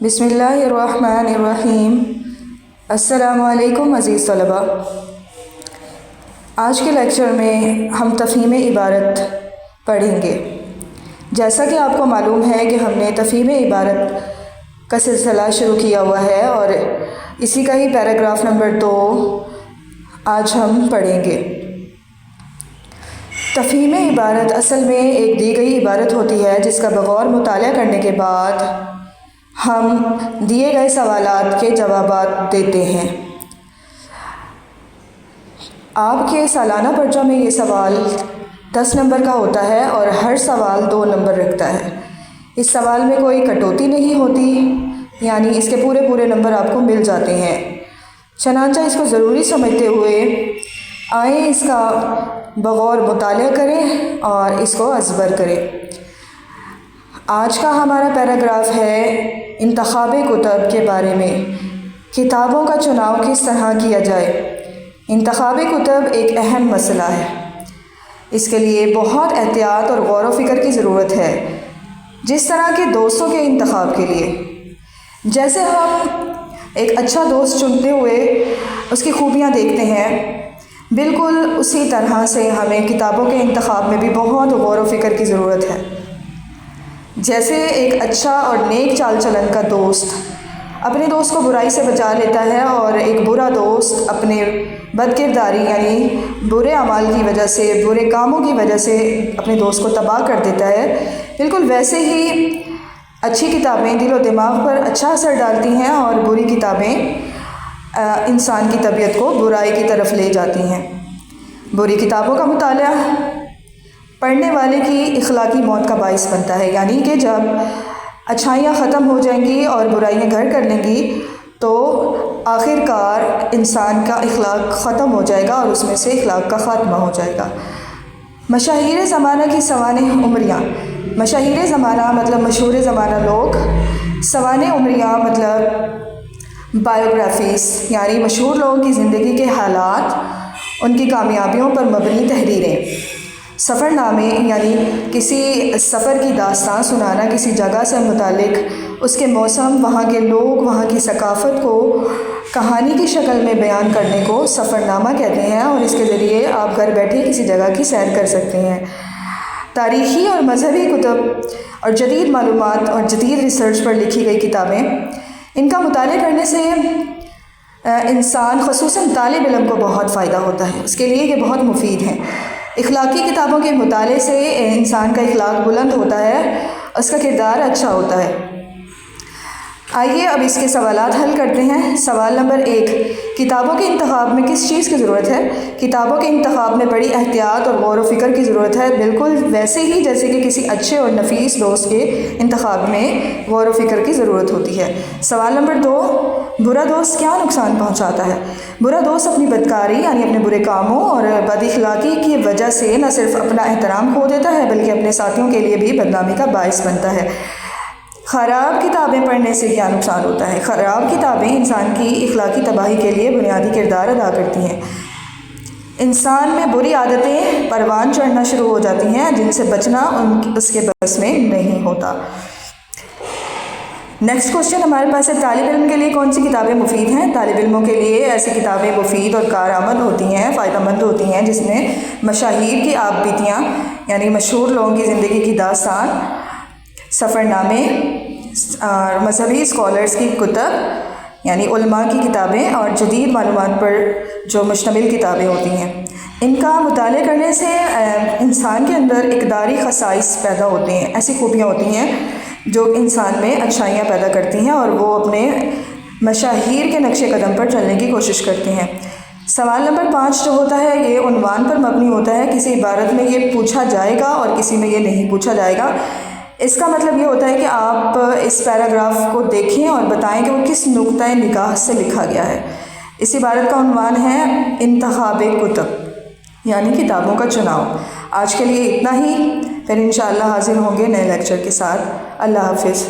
بسم اللہ الرحمن الرحیم۔ السلام علیکم عزیز طلبہ، آج کے لیکچر میں ہم تفہیم عبارت پڑھیں گے۔ جیسا کہ آپ کو معلوم ہے کہ ہم نے تفہیم عبارت کا سلسلہ شروع کیا ہوا ہے اور اسی کا ہی پیراگراف نمبر 2 آج ہم پڑھیں گے۔ تفہیم عبارت اصل میں ایک دی گئی عبارت ہوتی ہے جس کا بغور مطالعہ کرنے کے بعد ہم دیے گئے سوالات کے جوابات دیتے ہیں۔ آپ کے سالانہ پرچہ میں یہ سوال 10 نمبر کا ہوتا ہے اور ہر سوال 2 نمبر رکھتا ہے۔ اس سوال میں کوئی کٹوتی نہیں ہوتی، یعنی اس کے پورے نمبر آپ کو مل جاتے ہیں۔ چنانچہ اس کو ضروری سمجھتے ہوئے آئیں اس کا بغور مطالعہ کریں اور اس کو ازبر کریں۔ آج کا ہمارا پیراگراف ہے انتخاب کتب کے بارے میں، کتابوں کا چناؤ کس طرح کیا جائے۔ انتخاب کتب ایک اہم مسئلہ ہے، اس کے لیے بہت احتیاط اور غور و فکر کی ضرورت ہے، جس طرح کے دوستوں کے انتخاب کے لیے۔ جیسے ہم ایک اچھا دوست چنتے ہوئے اس کی خوبیاں دیکھتے ہیں، بالکل اسی طرح سے ہمیں کتابوں کے انتخاب میں بھی بہت غور و فکر کی ضرورت ہے۔ جیسے ایک اچھا اور نیک چال چلن کا دوست اپنے دوست کو برائی سے بچا لیتا ہے اور ایک برا دوست اپنے بد کرداری یعنی برے اعمال کی وجہ سے، برے کاموں کی وجہ سے اپنے دوست کو تباہ کر دیتا ہے، بالکل ویسے ہی اچھی کتابیں دل و دماغ پر اچھا اثر ڈالتی ہیں اور بری کتابیں انسان کی طبیعت کو برائی کی طرف لے جاتی ہیں۔ بری کتابوں کا مطالعہ پڑھنے والے کی اخلاقی موت کا باعث بنتا ہے، یعنی کہ جب اچھائیاں ختم ہو جائیں گی اور برائیاں گھر کر لیں گی تو آخر کار انسان کا اخلاق ختم ہو جائے گا اور اس میں سے اخلاق کا خاتمہ ہو جائے گا۔ مشاہیر زمانہ کی سوانح عمریاں، مشاہیر زمانہ مطلب مشہور زمانہ لوگ، سوانح عمریاں مطلب بایوگرافیز یعنی مشہور لوگوں کی زندگی کے حالات، ان کی کامیابیوں پر مبنی تحریریں۔ سفر نامے یعنی کسی سفر کی داستان سنانا، کسی جگہ سے متعلق اس کے موسم، وہاں کے لوگ، وہاں کی ثقافت کو کہانی کی شکل میں بیان کرنے کو سفر نامہ کہتے ہیں، اور اس کے ذریعے آپ گھر بیٹھے کسی جگہ کی سیر کر سکتے ہیں۔ تاریخی اور مذہبی کتب اور جدید معلومات اور جدید ریسرچ پر لکھی گئی کتابیں، ان کا مطالعہ کرنے سے انسان خصوصاً طالب علم کو بہت فائدہ ہوتا ہے، اس کے لیے یہ بہت مفید ہیں۔ اخلاقی کتابوں کے مطالعے سے انسان کا اخلاق بلند ہوتا ہے، اس کا کردار اچھا ہوتا ہے۔ آئیے اب اس کے سوالات حل کرتے ہیں۔ سوال نمبر 1، کتابوں کے انتخاب میں کس چیز کی ضرورت ہے؟ کتابوں کے انتخاب میں بڑی احتیاط اور غور و فکر کی ضرورت ہے، بالکل ویسے ہی جیسے کہ کسی اچھے اور نفیس دوست کے انتخاب میں غور و فکر کی ضرورت ہوتی ہے۔ سوال نمبر 2، برا دوست کیا نقصان پہنچاتا ہے؟ برا دوست اپنی بدکاری یعنی اپنے برے کاموں اور بد اخلاقی کی وجہ سے نہ صرف اپنا احترام کھو دیتا ہے بلکہ اپنے ساتھیوں کے لیے بھی بدنامی کا باعث بنتا ہے۔ خراب کتابیں پڑھنے سے کیا نقصان ہوتا ہے؟ خراب کتابیں انسان کی اخلاقی تباہی کے لیے بنیادی کردار ادا کرتی ہیں۔ انسان میں بری عادتیں پروان چڑھنا شروع ہو جاتی ہیں جن سے بچنا اس کے بس میں نہیں ہوتا۔ نیکسٹ کوشچن ہمارے پاس ہے، طالب علم کے لیے کون سی کتابیں مفید ہیں؟ طالب علموں کے لیے ایسی کتابیں مفید اور کارآمد ہوتی ہیں، فائدہ مند ہوتی ہیں جس میں مشاہیر کی آپ بیتیاں یعنی مشہور لوگوں کی زندگی کی داستان، سفر نامے اور مذہبی اسکالرز کی کتب یعنی علماء کی کتابیں اور جدید معلومات پر جو مشتمل کتابیں ہوتی ہیں، ان کا مطالعہ کرنے سے انسان کے اندر اقداری خصائص پیدا ہوتے ہیں، ایسی خوبیاں ہوتی ہیں جو انسان میں اچھائیاں پیدا کرتی ہیں اور وہ اپنے مشاہیر کے نقش قدم پر چلنے کی کوشش کرتے ہیں۔ سوال نمبر 5 جو ہوتا ہے یہ عنوان پر مبنی ہوتا ہے، کسی عبارت میں یہ پوچھا جائے گا اور کسی میں یہ نہیں پوچھا جائے گا۔ اس کا مطلب یہ ہوتا ہے کہ آپ اس پیراگراف کو دیکھیں اور بتائیں کہ وہ کس نقطۂ نگاہ سے لکھا گیا ہے۔ اس عبارت کا عنوان ہے انتخاب کتب یعنی کتابوں کا چناؤ۔ آج کے لیے اتنا ہی، پھر انشاءاللہ حاضر ہوں گے نئے لیکچر کے ساتھ۔ اللہ حافظ۔